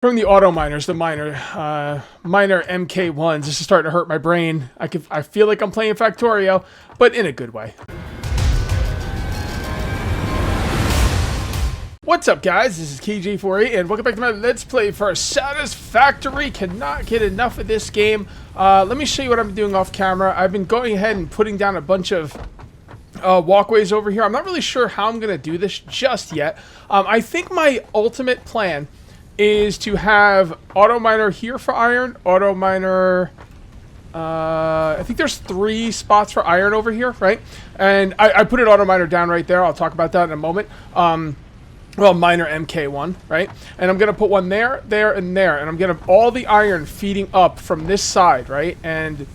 From the auto miners, the miner MK1s. This is starting to hurt my brain. I feel like I'm playing Factorio, but in a good way. What's up, guys? This is KJ48, and welcome back to my Let's Play for Satisfactory. Cannot get enough of this game. Let me show you what I'm doing off camera. I've been going ahead and putting down a bunch of walkways over here. I'm not really sure how I'm going to do this just yet. I think my ultimate plan is to have auto miner here for iron, auto miner, I think there's 3 spots for iron over here, right? And I put an auto miner down right there. I'll talk about that in a moment. Well, miner MK1, right? And I'm going to put one there, there, and there. And I'm going to have all the iron feeding up from this side, right? And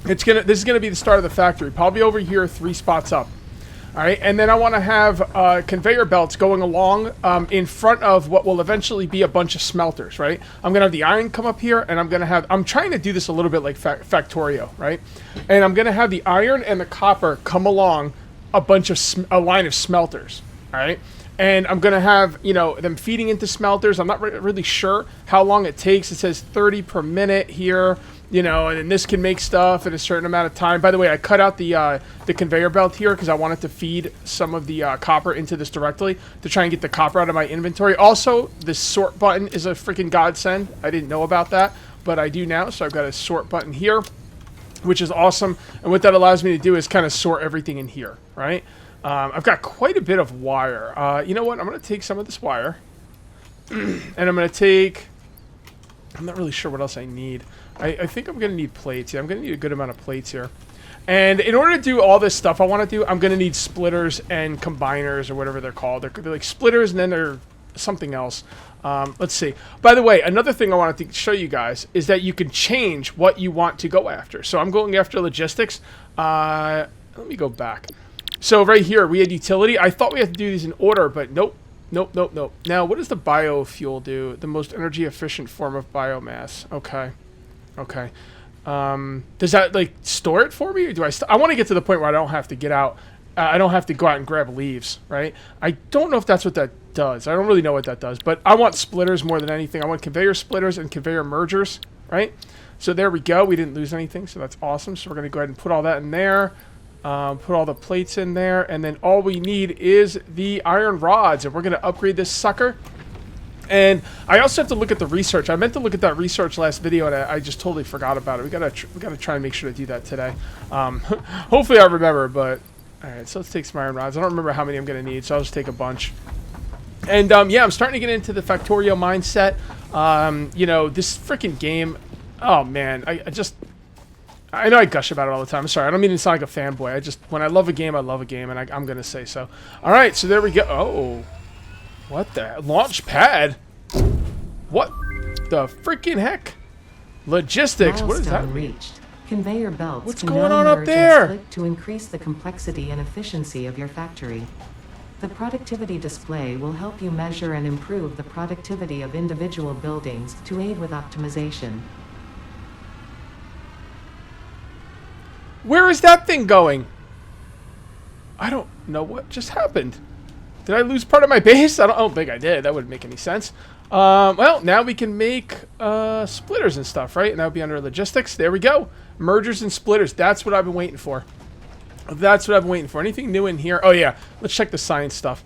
this is going to be the start of the factory. Probably over here, 3 spots up. All right, and then I want to have conveyor belts going along in front of what will eventually be a bunch of smelters, right? I'm going to have the iron come up here, and I'm trying to do this a little bit like Factorio, right? And I'm going to have the iron and the copper come along a line of smelters, all right? And I'm going to have, them feeding into smelters. I'm not really sure how long it takes. It says 30 per minute here. And then this can make stuff in a certain amount of time. By the way, I cut out the conveyor belt here because I wanted to feed some of the copper into this directly to try and get the copper out of my inventory. Also, the sort button is a freaking godsend. I didn't know about that, but I do now. So I've got a sort button here, which is awesome. And what that allows me to do is kind of sort everything in here, right? I've got quite a bit of wire. You know what? I'm going to take some of this wire, and I'm going to take... I'm not really sure what else I need. I think I'm going to need plates. Yeah, I'm going to need a good amount of plates here. And in order to do all this stuff I want to do, I'm going to need splitters and combiners or whatever they're called. They're like splitters and then they're something else. Let's see. By the way, another thing I wanted to show you guys is that you can change what you want to go after. So I'm going after logistics. Let me go back. So right here, we had utility. I thought we had to do these in order, but nope. Nope, nope, nope. Now, what does the biofuel do? The most energy efficient form of biomass. Okay. Okay. Does that, like, store it for me? Or do I want to get to the point where I don't have to get out. I don't have to go out and grab leaves, right? I don't know if that's what that does. I don't really know what that does. But I want splitters more than anything. I want conveyor splitters and conveyor mergers, right? So there we go. We didn't lose anything, so that's awesome. So we're going to go ahead and put all that in there. Put all the plates in there, and then all we need is the iron rods, and we're going to upgrade this sucker. And I also have to look at the research. I meant to look at that research last video, and I just totally forgot about it. We gotta try and make sure to do that today. Hopefully I remember, but all right. So let's take some iron rods. I don't remember how many I'm going to need, so I'll just take a bunch. And yeah, I'm starting to get into the Factorio mindset. This freaking game. Oh man, I know I gush about it all the time. I'm sorry. I don't mean to sound like a fanboy. When I love a game, I love a game, and I'm going to say so. All right, so there we go. Oh, what the? Launch pad? What the freaking heck? Logistics. What is that? Reached. Conveyor belts. What's going on up there? To increase the complexity and efficiency of your factory. The productivity display will help you measure and improve the productivity of individual buildings to aid with optimization. Where is that thing going? I don't know what just happened. Did I lose part of my base? I don't think I did. That wouldn't make any sense. Well, now we can make splitters and stuff, right? And that would be under logistics. There we go. Mergers and splitters. That's what I've been waiting for. That's what I've been waiting for. Anything new in here? Oh, yeah. Let's check the science stuff.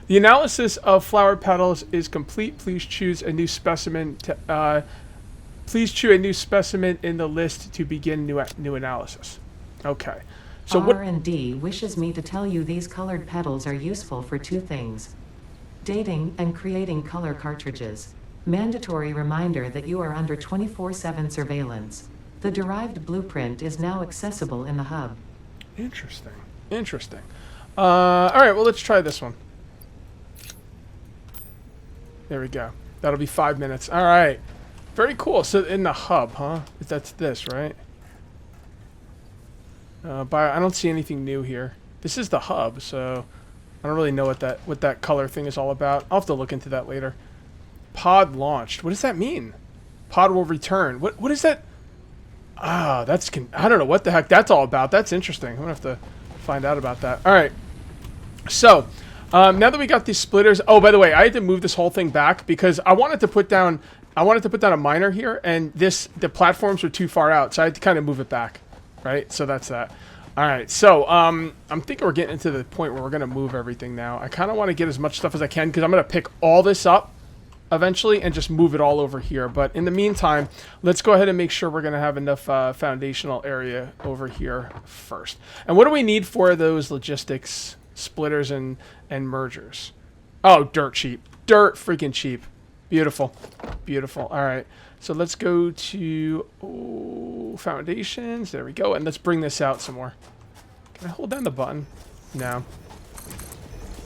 The analysis of flower petals is complete. Please choose a new specimen. Please choose a new specimen in the list to begin new analysis. Okay. So R&D wishes me to tell you these colored petals are useful for 2 things. Dating and creating color cartridges. Mandatory reminder that you are under 24/7 surveillance. The derived blueprint is now accessible in the hub. Interesting. Interesting. All right, well, let's try this one. There we go. That'll be 5 minutes. All right. Very cool. So in the hub, huh? That's this, right? I don't see anything new here. This is the hub, so I don't really know what that color thing is all about. I'll have to look into that later. Pod launched. What does that mean? Pod will return. What is that? Ah, I don't know what the heck that's all about. That's interesting. I'm gonna have to find out about that. All right. So Now that we got these splitters, oh, by the way, I had to move this whole thing back because I wanted to put down a miner here, and the platforms were too far out, so I had to kind of move it back, right? So that's that. All right, so I'm thinking we're getting into the point where we're gonna move everything now. I kind of want to get as much stuff as I can because I'm gonna pick all this up eventually and just move it all over here. But in the meantime, let's go ahead and make sure we're gonna have enough foundational area over here first. And what do we need for those logistics splitters and mergers? Oh, dirt cheap. Dirt freaking cheap. Beautiful. Beautiful. All right. So let's go to foundations. There we go. And let's bring this out some more. Can I hold down the button? No.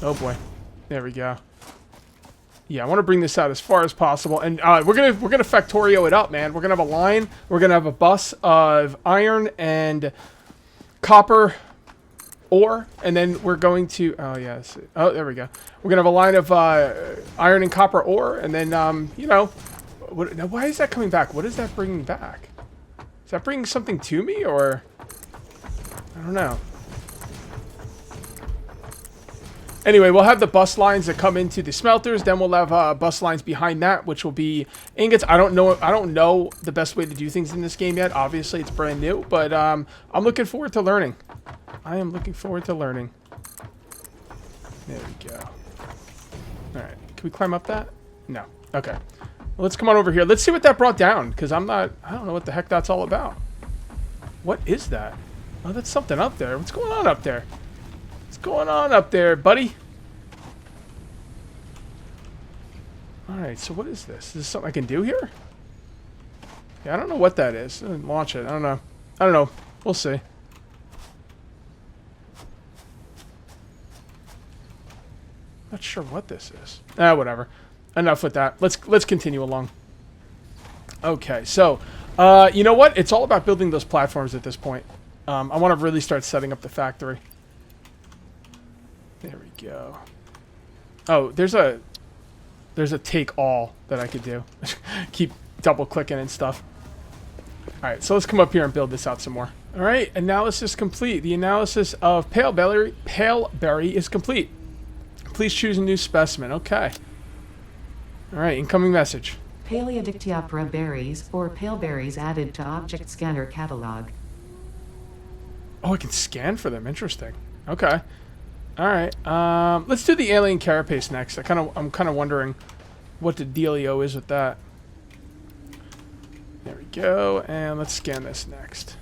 Oh boy. There we go. Yeah, I want to bring this out as far as possible. And we're gonna Factorio it up, man. We're gonna have a line. We're gonna have a bus of iron and copper ore, and then we're going to, oh yes, oh there we go. We're gonna have a line of iron and copper ore, and then you know, now why is that coming back? What is that bringing back? Is that bringing something to me, or I don't know. Anyway, we'll have the bus lines that come into the smelters. Then we'll have bus lines behind that, which will be ingots. I don't know the best way to do things in this game yet. Obviously, it's brand new, but I'm looking forward to learning. I am looking forward to learning. There we go. All right, can we climb up that? No. Okay. Well, let's come on over here. Let's see what that brought down, because I don't know what the heck that's all about. What is that? Oh, that's something up there. What's going on up there? What's going on up there, buddy? All right, so what is this? Is this something I can do here? Yeah, I don't know what that is. Launch it. I don't know. I don't know. We'll see. Not sure what this is. Whatever. Enough with that. Let's continue along. Okay, so you know what? It's all about building those platforms at this point. I want to really start setting up the factory. There we go. Oh, there's a take all that I could do. Keep double clicking and stuff. All right, so let's come up here and build this out some more. All right, analysis complete. The analysis of pale berry is complete. Please choose a new specimen. Okay. All right, incoming message. Paleodictyopora berries or pale berries added to object scanner catalog. Oh, I can scan for them. Interesting. Okay. All right. Let's do the alien carapace next. I'm kind of wondering what the dealio is with that. There we go. And let's scan this next.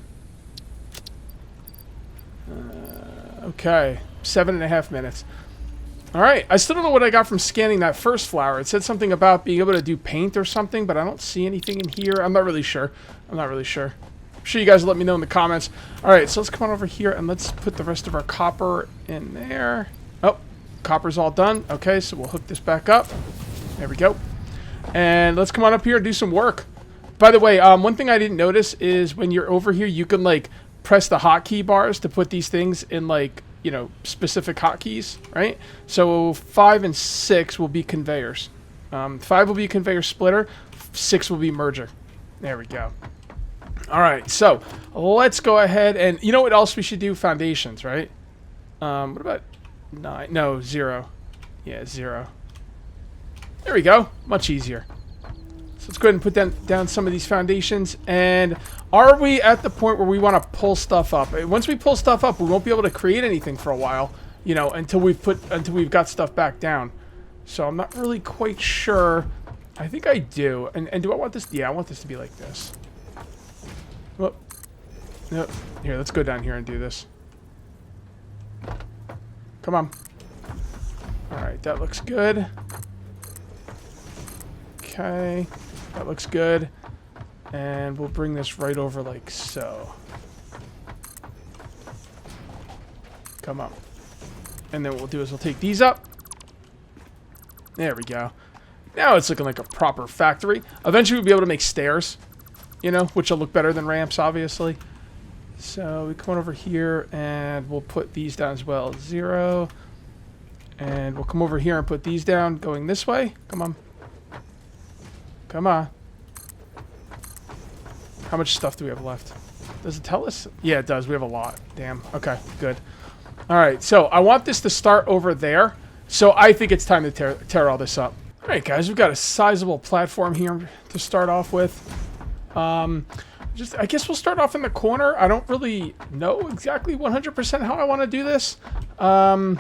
Okay. 7.5 minutes. All right. I still don't know what I got from scanning that first flower. It said something about being able to do paint or something, but I don't see anything in here. I'm not really sure. I'm sure you guys will let me know in the comments. All right, so let's come on over here and let's put the rest of our copper in there. Oh, copper's all done. Okay, so we'll hook this back up. There we go. And let's come on up here and do some work. By the way, one thing I didn't notice is when you're over here, you can like press the hotkey bars to put these things in like, you know, specific hotkeys, right? So 5 and 6 will be conveyors. 5 will be conveyor splitter. 6 will be merger. There we go. All right, so let's go ahead and you know what else we should do? Foundations, right? What about 9? No, 0. Yeah, 0. There we go. Much easier. So let's go ahead and put down some of these foundations. And are we at the point where we want to pull stuff up? Once we pull stuff up, we won't be able to create anything for a while, you know, until we've got stuff back down. So I'm not really quite sure. I think I do. And do I want this? Yeah, I want this to be like this. Well, no. Here, let's go down here and do this. Come on. All right, that looks good. Okay, that looks good. And we'll bring this right over like so. Come on. And then what we'll do is we'll take these up. There we go. Now it's looking like a proper factory. Eventually we'll be able to make stairs. You know, which will look better than ramps, obviously. So we come on over here and we'll put these down as well. 0. And we'll come over here and put these down going this way. Come on. Come on. How much stuff do we have left? Does it tell us? Yeah, it does. We have a lot. Damn. Okay, good. All right, so I want this to start over there. So I think it's time to tear all this up. All right, guys, we've got a sizable platform here to start off with. I guess we'll start off in the corner. I don't really know exactly 100% how I want to do this. I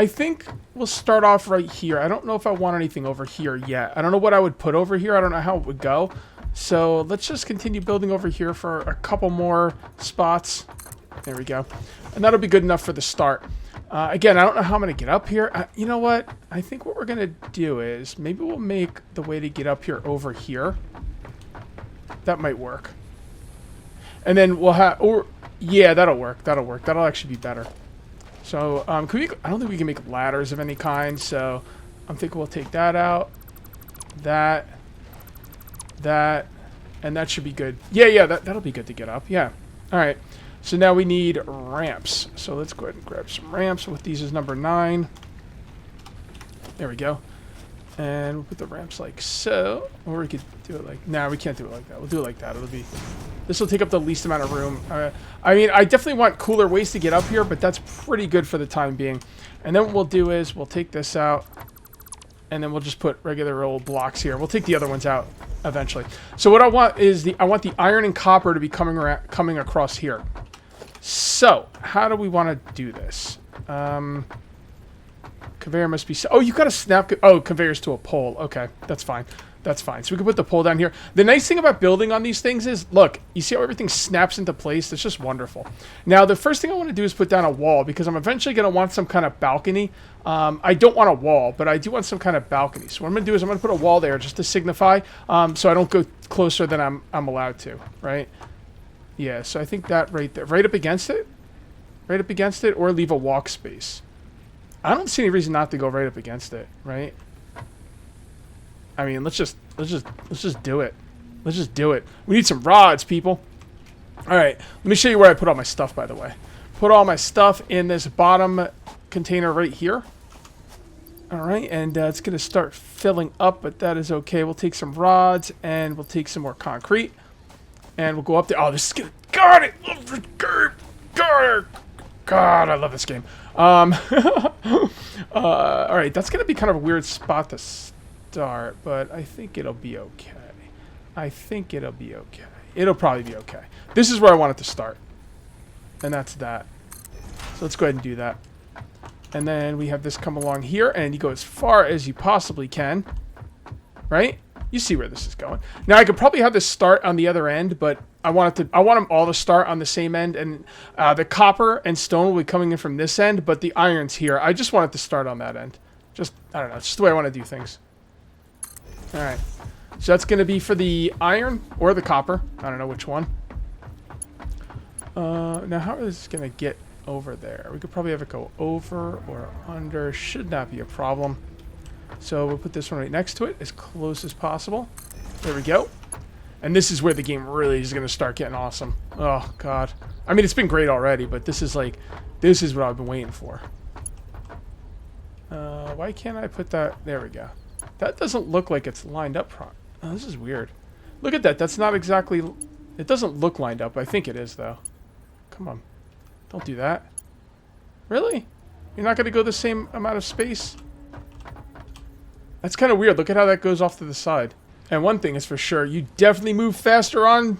think we'll start off right here. I don't know if I want anything over here yet. I don't know what I would put over here. I don't know how it would go. So let's just continue building over here for a couple more spots. There we go. And that'll be good enough for the start. Again, I don't know how I'm going to get up here. You know what? I think what we're going to do is maybe we'll make the way to get up here over here. That might work. And then we'll have... Or yeah, that'll work. That'll work. That'll actually be better. So, I don't think we can make ladders of any kind, so I'm thinking we'll take that out, that, and that should be good. Yeah, that'll be good to get up, yeah. All right, so now we need ramps. So let's go ahead and grab some ramps with these as number 9. There we go. And we'll put the ramps like so, or we could do it like, nah, we can't do it like that. We'll do it like that. This will take up the least amount of room. I mean, I definitely want cooler ways to get up here, but that's pretty good for the time being. And then what we'll do is we'll take this out, and then we'll just put regular old blocks here. We'll take the other ones out eventually. So what I want is I want the iron and copper to be coming across here. So how do we want to do this? Conveyor must be... Oh, you got to snap... Oh, conveyors to a pole. Okay, that's fine. That's fine. So we can put the pole down here. The nice thing about building on these things is, look, you see how everything snaps into place? It's just wonderful. Now, the first thing I want to do is put down a wall, because I'm eventually going to want some kind of balcony. I don't want a wall, but I do want some kind of balcony. So what I'm going to do is I'm going to put a wall there just to signify, so I don't go closer than I'm allowed to, right? Yeah, so I think that right there. Right up against it? Right up against it, or leave a walk space. I don't see any reason not to go right up against it, right? I mean, let's just do it. Let's just do it. We need some rods, people. All right, let me show you where I put all my stuff, by the way. Put all my stuff in this bottom container right here. All right, and it's going to start filling up, but that is okay. We'll take some rods, and we'll take some more concrete, and we'll go up there. Oh, this is good. God, I love this game. God, I love this game. All right, that's going to be kind of a weird spot to start, but I think it'll be okay. I think it'll be okay. It'll probably be okay. This is where I want it to start, and that's that. So let's go ahead and do that. And then we have this come along here, and you go as far as you possibly can, right? You see where this is going. Now I could probably have this start on the other end, but I want them all to start on the same end, and the copper and stone will be coming in from this end, but the iron's here. I just want it to start on that end. Just, I don't know, it's just the way I want to do things. All right, so that's going to be for the iron or the copper. I don't know which one. Now how is this going to get over there? We could probably have it go over or under. Should not be a problem. So we'll put this one right next to it as close as possible. There we go. And this is where the game really is going to start getting awesome. Oh, God. I mean, it's been great already, but this is what I've been waiting for. Why can't I put that? There we go. That doesn't look like it's lined up. Oh, this is weird. Look at that. That's not exactly... It doesn't look lined up. I think it is, though. Come on. Don't do that. Really? You're not going to go the same amount of space? That's kind of weird. Look at how that goes off to the side. And one thing is for sure, you definitely move faster on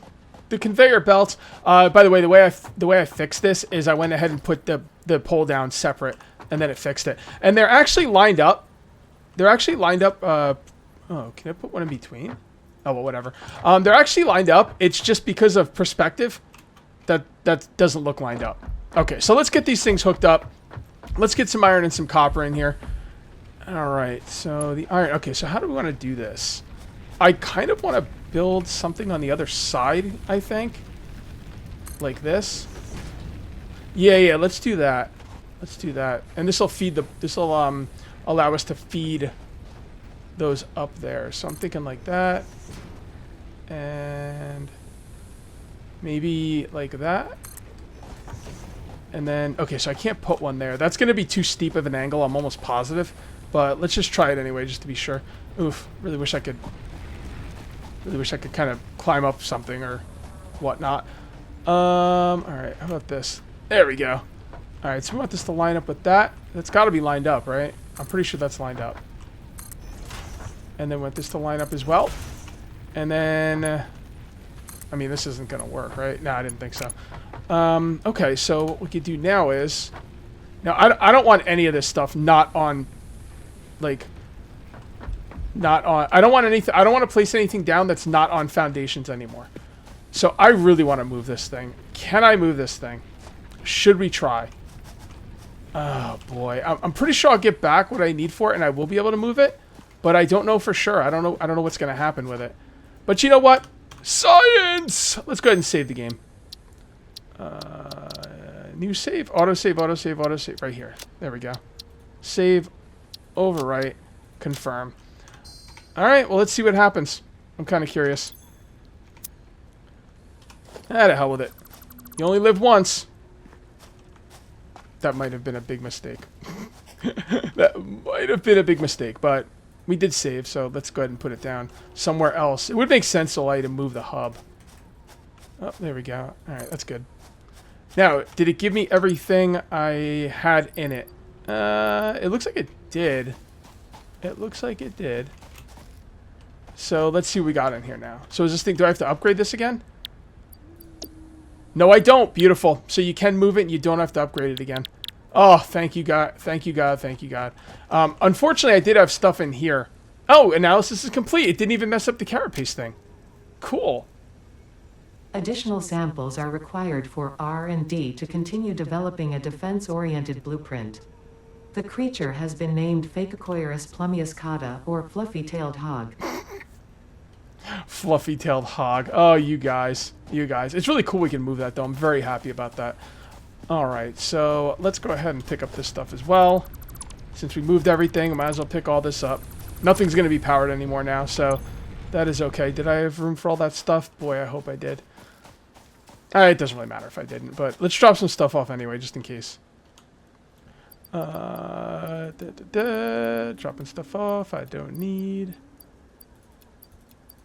the conveyor belts. By the way, the way I fixed this is I went ahead and put the pole down separate, and then it fixed it. And they're actually lined up. They're actually lined up. Oh, can I put one in between? Oh, well, whatever. They're actually lined up. It's just because of perspective that doesn't look lined up. Okay, so let's get these things hooked up. Let's get some iron and some copper in here. All right, so the iron. Okay, so how do we want to do this? I kind of want to build something on the other side, I think. Like this. Yeah, let's do that. Let's do that. And this will feed allow us to feed those up there. So I'm thinking like that. And maybe like that. And then, okay, so I can't put one there. That's going to be too steep of an angle, I'm almost positive. But let's just try it anyway, just to be sure. Oof, really wish I could kind of climb up something or whatnot. Alright, how about this? There we go. Alright, so we want this to line up with that. That's got to be lined up, right? I'm pretty sure that's lined up. And then want this to line up as well. And then... I mean, this isn't going to work, right? No, I didn't think so. Okay, so what we could do now is... Now, I don't want any of this stuff not on... Like... Not on... I don't want anything... I don't want to place anything down that's not on foundations anymore. So I really want to move this thing. Can I move this thing? Should we try? Oh, boy. I'm pretty sure I'll get back what I need for it, and I will be able to move it. But I don't know for sure. I don't know what's going to happen with it. But you know what? Science! Let's go ahead and save the game. New save. Autosave, autosave, autosave. Right here. There we go. Save. Overwrite. Confirm. Alright, well, let's see what happens. I'm kind of curious. Ah, to hell with it. You only live once. That might have been a big mistake. That might have been a big mistake, but we did save, so let's go ahead and put it down somewhere else. It would make sense to move the hub. Oh, there we go. Alright, that's good. Now, did it give me everything I had in it? It looks like it did. It looks like it did. So let's see what we got in here now. So is this thing, do I have to upgrade this again? No, I don't. Beautiful. So you can move it and you don't have to upgrade it again. Oh, thank you, God. Thank you, God. Thank you, God. Unfortunately, I did have stuff in here. Oh, analysis is complete. It didn't even mess up the carapace thing. Cool. Additional samples are required for R&D to continue developing a defense-oriented blueprint. The creature has been named Phacocoirus plumiuscata, or fluffy-tailed hog. Fluffy-tailed hog. Oh, you guys. You guys. It's really cool we can move that, though. I'm very happy about that. Alright, so let's go ahead and pick up this stuff as well. Since we moved everything, I might as well pick all this up. Nothing's going to be powered anymore now, so that is okay. Did I have room for all that stuff? Boy, I hope I did. It doesn't really matter if I didn't, but let's drop some stuff off anyway, just in case. Dropping stuff off I don't need.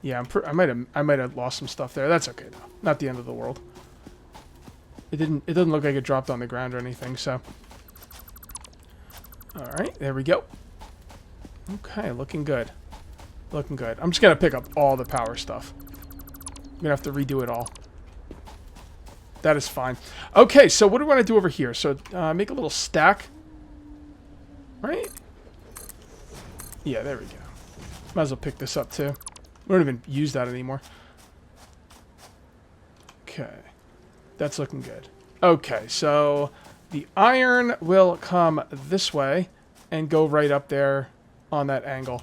Yeah, I might have lost some stuff there. That's okay though. Not the end of the world. It doesn't look like it dropped on the ground or anything, so. Alright, there we go. Okay, looking good. Looking good. I'm just gonna pick up all the power stuff. I'm gonna have to redo it all. That is fine. Okay, so what do we want to do over here? So, make a little stack. Right? Yeah, there we go. Might as well pick this up, too. We don't even use that anymore. Okay. That's looking good. Okay, so the iron will come this way and go right up there on that angle.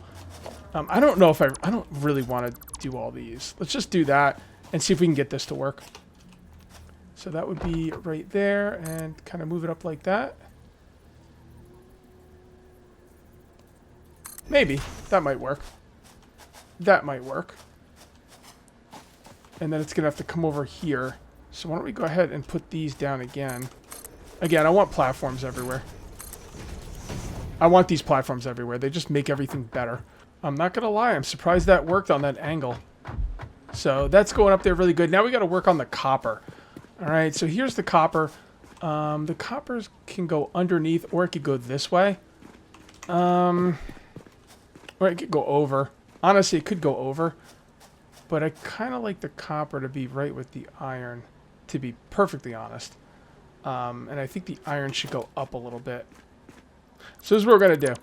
I don't know if I don't really want to do all these. Let's just do that and see if we can get this to work. So that would be right there and kind of move it up like that. Maybe. That might work. That might work. And then it's going to have to come over here. So why don't we go ahead and put these down again. Again, I want platforms everywhere. I want these platforms everywhere. They just make everything better. I'm not going to lie. I'm surprised that worked on that angle. So that's going up there really good. Now we got to work on the copper. All right, so here's the copper. The coppers can go underneath, or it could go this way. Or it could go over. Honestly, it could go over. But I kind of like the copper to be right with the iron, to be perfectly honest. And I think the iron should go up a little bit. So this is what we're going to do.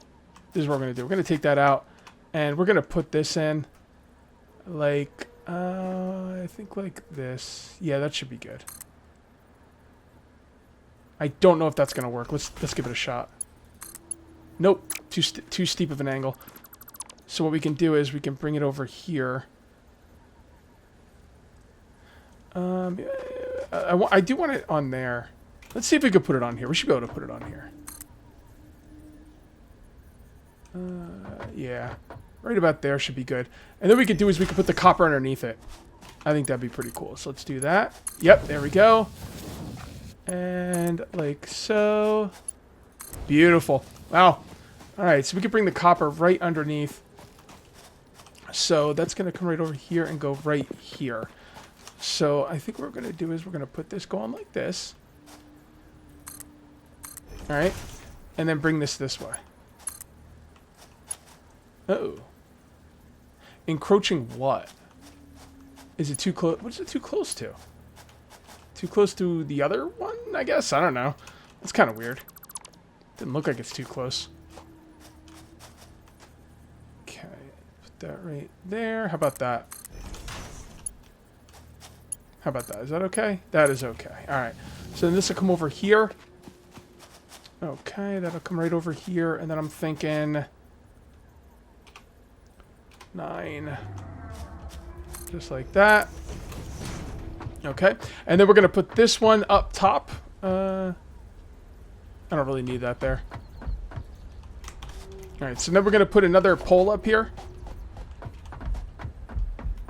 This is what we're going to do. We're going to take that out, and we're going to put this in like, I think like this. Yeah, that should be good. I don't know if that's going to work. Let's give it a shot. Nope. Too steep of an angle. So what we can do is we can bring it over here. I do want it on there. Let's see if we could put it on here. We should be able to put it on here. Yeah. Right about there should be good. And then what we could do is we could put the copper underneath it. I think that'd be pretty cool. So let's do that. Yep, there we go. And like so. Beautiful. Wow. Alright, so we could bring the copper right underneath. So that's going to come right over here and go right here. So I think what we're going to do is we're going to put this going like this. All right. And then bring this way. Uh-oh. Encroaching what? Is it too close? What's it too close to? Too close to the other one, I guess? I don't know. It's kind of weird. Didn't look like it's too close. Okay. Put that right there. How about that? How about that? Is that okay? That is okay. All right. So then this will come over here. Okay, that'll come right over here. And then I'm thinking 9. Just like that. Okay. And then we're going to put this one up top. I don't really need that there. All right, so then we're going to put another pole up here.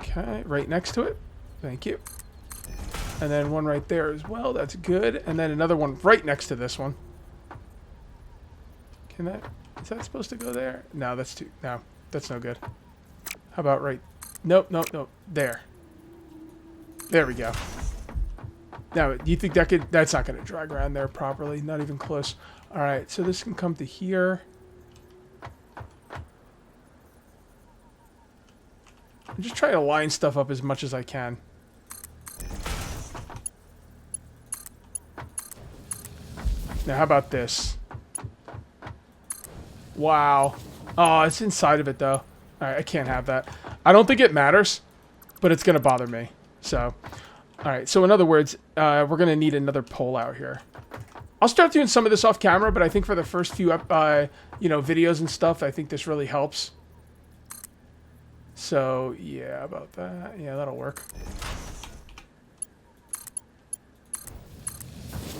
Okay, right next to it. Thank you. And then one right there as well. That's good. And then another one right next to this one. Can that... Is that supposed to go there? No, that's too... No, that's no good. How about right... Nope, nope, nope. There. There we go. Now, do you think that could... That's not going to drag around there properly. Not even close. All right, so this can come to here. I'm just trying to line stuff up as much as I can. Now, how about this? Wow. Oh, it's inside of it, though. All right, I can't have that. I don't think it matters, but it's going to bother me. So, all right. So, in other words, we're going to need another pole out here. I'll start doing some of this off camera, but I think for the first few, videos and stuff, I think this really helps. So, yeah, about that. Yeah, that'll work.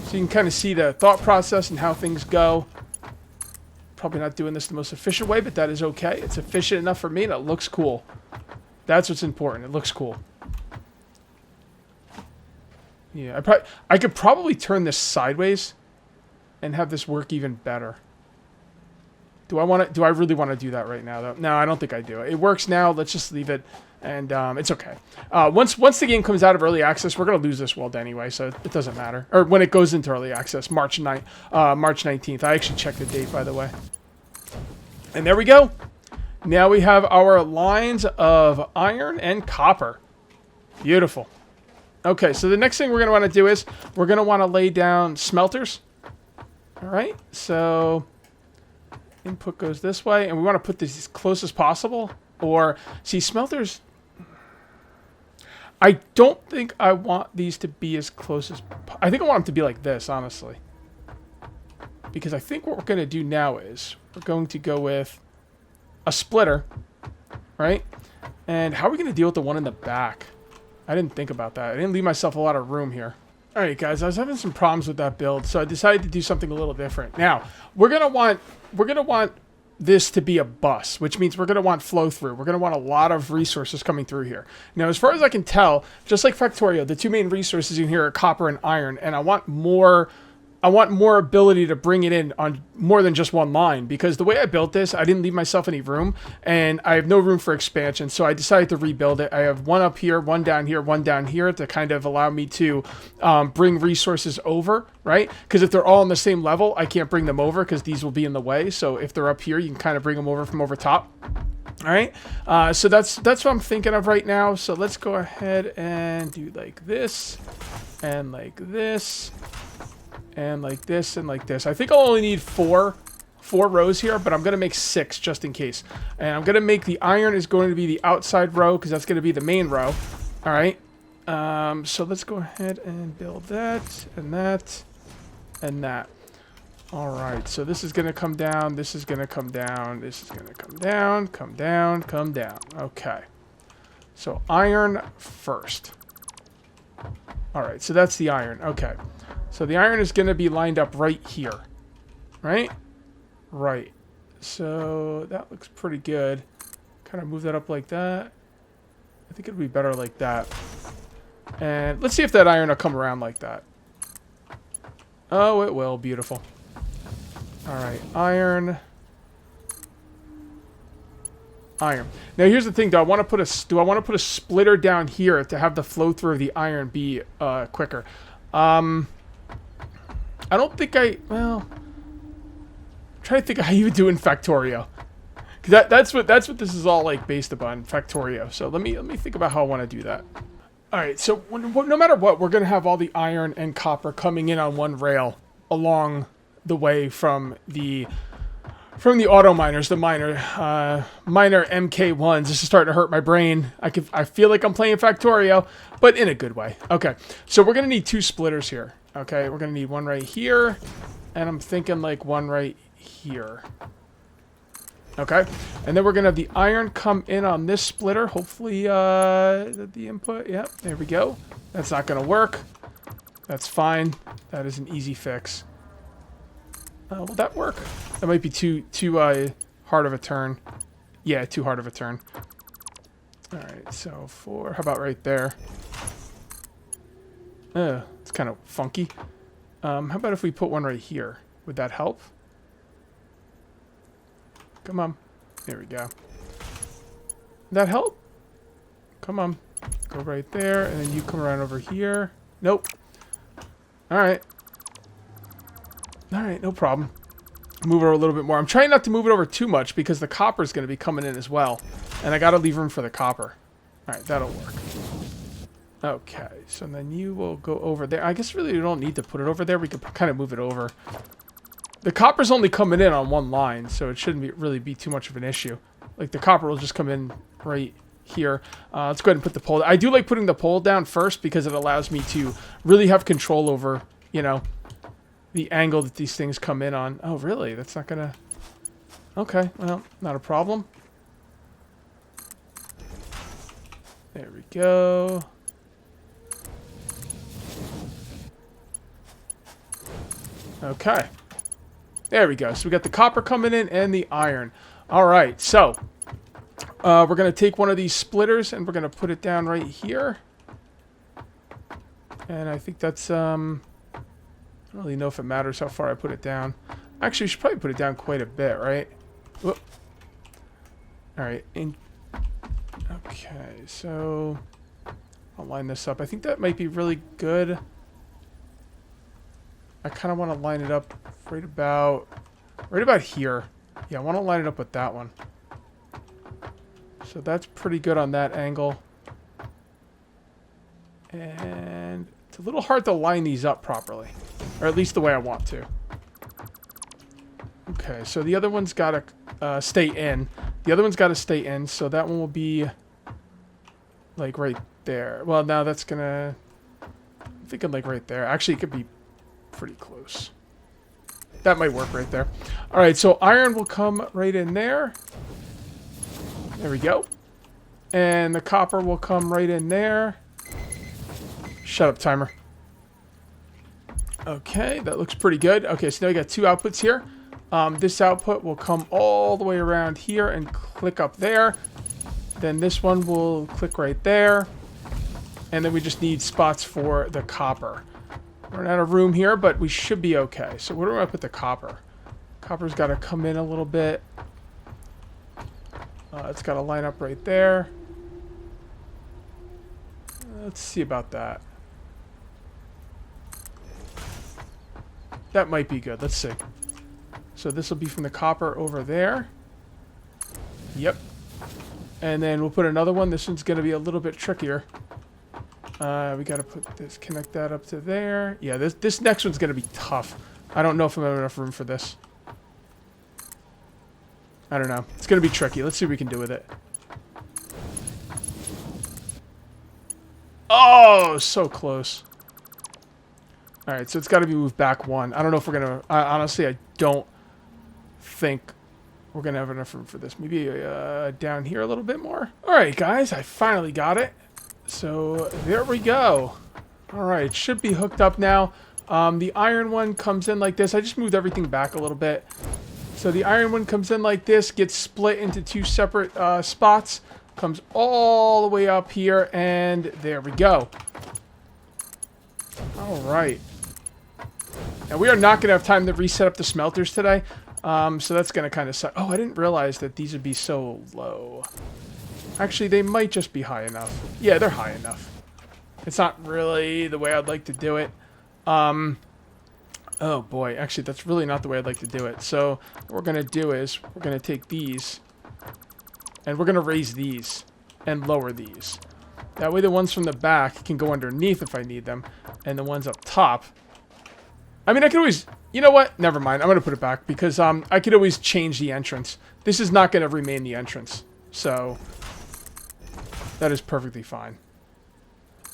So you can kind of see the thought process and how things go. Probably not doing this the most efficient way, but that is okay. It's efficient enough for me, and it looks cool. That's what's important. It looks cool. Yeah, I could probably turn this sideways and have this work even better. Do I really want to do that right now, though? No, I don't think I do. It works now. Let's just leave it, and it's okay. Once the game comes out of early access, we're going to lose this world anyway, so it doesn't matter. Or when it goes into early access, March 19th. I actually checked the date, by the way. And there we go. Now we have our lines of iron and copper. Beautiful. Okay, so the next thing we're going to want to do is we're going to want to lay down smelters. All right, so... Input goes this way, and we want to put this as close as possible. Or, see, smelters... I don't think I want these to be as close as... I think I want them to be like this, honestly. Because I think what we're going to do now is we're going to go with a splitter, right? And how are we going to deal with the one in the back? I didn't think about that. I didn't leave myself a lot of room here. All right, guys, I was having some problems with that build, so I decided to do something a little different. Now, we're gonna want this to be a bus, which means we're gonna want flow through. We're gonna want a lot of resources coming through here. Now, as far as I can tell, just like Factorio, the two main resources in here are copper and iron, and I want more ability to bring it in on more than just one line, because the way I built this, I didn't leave myself any room, and I have no room for expansion, so I decided to rebuild it. I have one up here, one down here to kind of allow me to bring resources over, right? Because if they're all on the same level, I can't bring them over because these will be in the way. So if they're up here, you can kind of bring them over from over top. All right, so that's what I'm thinking of right now. So let's go ahead and do like this, and like this, and like this, and like this. I think I'll only need four rows here, but I'm going to make 6 just in case. And I'm going to make the iron is going to be the outside row because that's going to be the main row. All right. So let's go ahead and build that, and that, and that. All right. So this is going to come down. This is going to come down. This is going to come down, come down, come down. Okay. So iron first. All right. So that's the iron. Okay. So the iron is going to be lined up right here, right? Right. So that looks pretty good. Kind of move that up like that. I think it would be better like that. And let's see if that iron will come around like that. Oh, it will. Beautiful. All right. Iron. Iron. Now here's the thing. Do I want to put a splitter down here to have the flow through of the iron be quicker? I don't think well, trying to think of how you would do in Factorio. Cause that's what this is all like based upon, Factorio. So let me think about how I want to do that. All right, so no matter what, we're gonna have all the iron and copper coming in on one rail along the way from the auto miners, the miner MK1s. This is starting to hurt my brain. I feel like I'm playing Factorio, but in a good way. Okay, so we're gonna need 2 splitters here. Okay, we're gonna need one right here, and I'm thinking like one right here. Okay, and then we're gonna have the iron come in on this splitter. Hopefully, the input. Yep, there we go. That's not gonna work. That's fine. That is an easy fix. Will that work? That might be too hard of a turn. Yeah, too hard of a turn. All right, so how about right there? It's kind of funky. How about if we put one right here? Would that help? Come on. There we go. Would that help? Come on. Go right there, and then you come around over here. Nope. Alright. Alright, no problem. Move it over a little bit more. I'm trying not to move it over too much because the copper is going to be coming in as well. And I got to leave room for the copper. Alright, that'll work. Okay, so then you will go over there. I guess really we don't need to put it over there. We could kind of move it over. The copper's only coming in on one line, so it shouldn't really be too much of an issue. Like, the copper will just come in right here. Let's go ahead and put the pole. I do like putting the pole down first because it allows me to really have control over, you know, the angle that these things come in on. Oh, really? That's not gonna... Okay, well, not a problem. There we go. Okay. There we go. So we got the copper coming in and the iron. All right. So we're going to take one of these splitters and we're going to put it down right here. And I think that's, I don't really know if it matters how far I put it down. Actually, I should probably put it down quite a bit, right? Whoop. All right. Okay. So I'll line this up. I think that might be really good. I kind of want to line it up right about here. Yeah, I want to line it up with that one. So that's pretty good on that angle. And it's a little hard to line these up properly. Or at least the way I want to. Okay, so the other one's got to stay in. The other one's got to stay in, so that one will be like right there. Well, now that's going to... I'm thinking like right there. Actually, it could be pretty close. That might work right there. All right, so iron will come right in there. There we go. And the copper will come right in there. Shut up, timer. Okay, that looks pretty good. Okay, so now we got 2 outputs here. This output will come all the way around here and click up there. Then this one will click right there. And then we just need spots for the copper. We're out of room here, but we should be okay. So where do I put the copper? Copper's got to come in a little bit. It's got to line up right there. Let's see about that. That might be good. Let's see. So this will be from the copper over there. Yep. And then we'll put another one. This one's going to be a little bit trickier. We got to put this, connect that up to there. Yeah, this next one's going to be tough. I don't know if I have enough room for this. I don't know. It's going to be tricky. Let's see what we can do with it. Oh, so close. All right, so it's got to be moved back 1. I don't know if we're going to... honestly, I don't think we're going to have enough room for this. Maybe down here a little bit more. All right, guys, I finally got it. So there we go. All right, it should be hooked up now. The iron one comes in like this. I just moved everything back a little bit. So the iron one comes in like this, gets split into 2 separate spots, comes all the way up here, and there we go. All right. Now we are not going to have time to reset up the smelters today, so that's going to kind of suck. Oh, I didn't realize that these would be so low. Actually, they might just be high enough. Yeah, they're high enough. It's not really the way I'd like to do it. Oh boy, actually that's really not the way I'd like to do it. So what we're going to do is we're going to take these and we're going to raise these and lower these. That way the ones from the back can go underneath if I need them, and the ones up top. I mean, I could always, you know what? Never mind. I'm going to put it back because I could always change the entrance. This is not going to remain the entrance. So that is perfectly fine.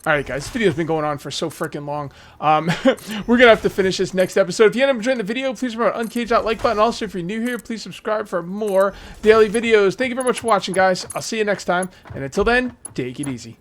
Alright guys, this video's been going on for so freaking long. We're going to have to finish this next episode. If you end up enjoying the video, please remember to uncage that like button. Also, if you're new here, please subscribe for more daily videos. Thank you very much for watching, guys. I'll see you next time. And until then, take it easy.